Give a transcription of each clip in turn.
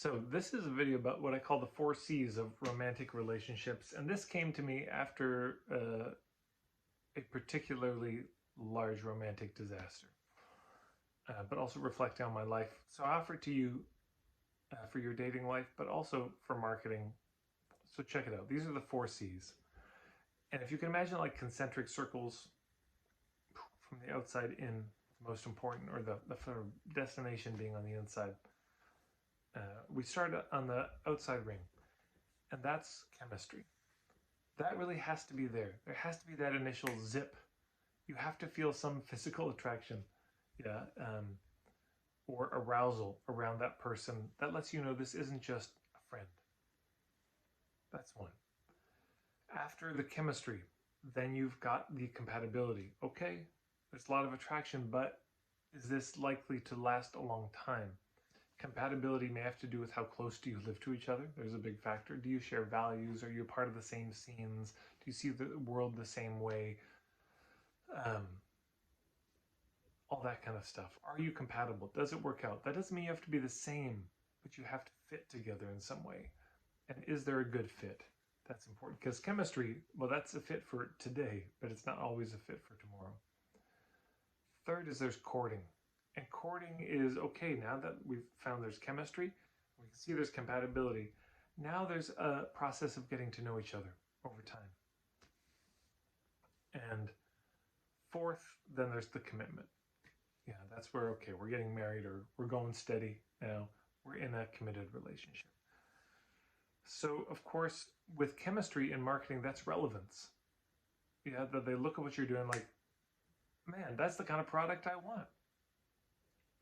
So this is a video about what I call the 4 C's of romantic relationships, and this came to me after a particularly large romantic disaster, but also reflecting on my life. So I offer it to you for your dating life, but also for marketing. So check it out. These are the 4 C's. And if you can imagine like concentric circles from the outside in, most important, or the sort of destination being on the inside. We start on the outside ring, and that's chemistry. That really has to be there. There has to be that initial zip. You have to feel some physical attraction, yeah, or arousal around that person that lets you know this isn't just a friend. That's one. After the chemistry, then you've got the compatibility. Okay, there's a lot of attraction, but is this likely to last a long time? Compatibility may have to do with how close do you live to each other. There's a big factor. Do you share values? Are you a part of the same scenes? Do you see the world the same way? All that kind of stuff. Are you compatible? Does it work out? That doesn't mean you have to be the same, but you have to fit together in some way. And is there a good fit? That's important, because chemistry, well, that's a fit for today, but it's not always a fit for tomorrow. Third is there's courting. And courting is, okay, now that we've found there's chemistry, we can see there's compatibility. Now there's a process of getting to know each other over time. And fourth, then there's the commitment. Yeah, that's where, okay, we're getting married, or we're going steady now. We're in a committed relationship. So, of course, with chemistry in marketing, that's relevance. Yeah, that they look at what you're doing like, man, that's the kind of product I want.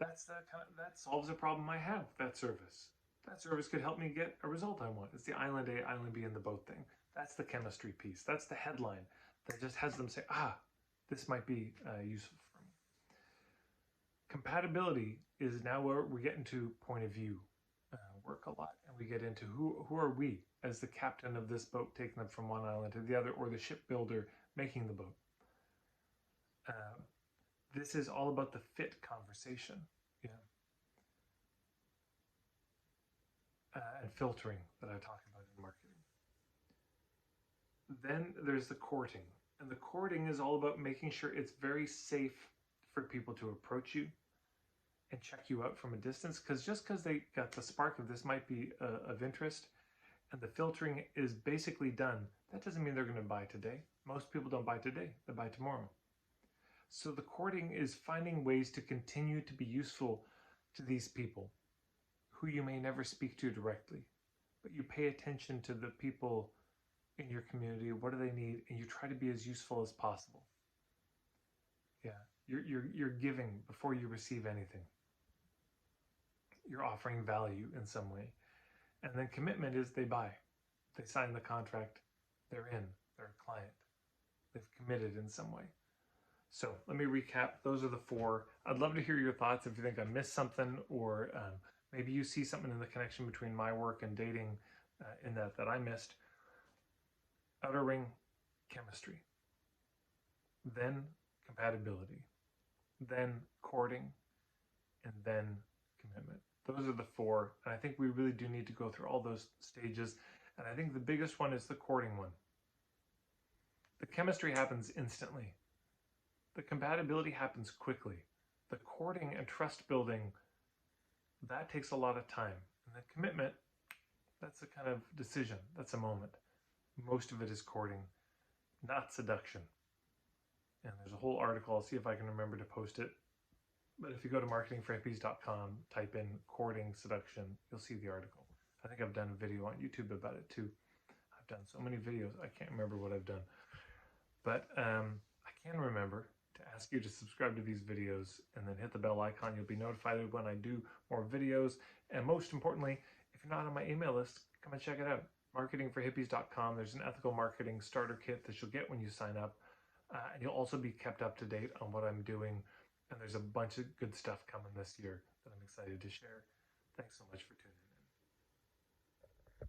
That's the kind of, that solves a problem I have, that service. That service could help me get a result I want. It's the island A, island B in the boat thing. That's the chemistry piece. That's the headline that just has them say, this might be useful for me. Compatibility is now where we get into point of view work a lot, and we get into who are we as the captain of this boat taking them from one island to the other, or the shipbuilder making the boat. This is all about the fit conversation, yeah, and filtering that I talk about in marketing. Then there's the courting, and the courting is all about making sure it's very safe for people to approach you and check you out from a distance, because just because they got the spark of this might be of interest, and the filtering is basically done, that doesn't mean they're going to buy today. Most people don't buy today, they buy tomorrow. So the courting is finding ways to continue to be useful to these people who you may never speak to directly, but you pay attention to the people in your community. What do they need? And you try to be as useful as possible. Yeah, you're giving before you receive anything. You're offering value in some way. And then commitment is they buy. They sign the contract. They're in. They're a client. They've committed in some way. So let me recap. Those are the 4. I'd love to hear your thoughts if you think I missed something, or maybe you see something in the connection between my work and dating in that I missed. Outer ring, chemistry. Then compatibility. Then courting. And then commitment. Those are the 4, and I think we really do need to go through all those stages. And I think the biggest one is the courting one. The chemistry happens instantly. The compatibility happens quickly. The courting and trust building, that takes a lot of time. And the commitment, that's a kind of decision. That's a moment. Most of it is courting, not seduction. And there's a whole article. I'll see if I can remember to post it. But if you go to marketingforhippies.com, type in courting seduction, you'll see the article. I think I've done a video on YouTube about it too. I've done so many videos, I can't remember what I've done. But I can remember to ask you to subscribe to these videos and then hit the bell icon. You'll be notified when I do more videos. And most importantly, if you're not on my email list, come and check it out. Marketingforhippies.com. There's an ethical marketing starter kit that you'll get when you sign up. And you'll also be kept up to date on what I'm doing. And there's a bunch of good stuff coming this year that I'm excited to share. Thanks so much for tuning in.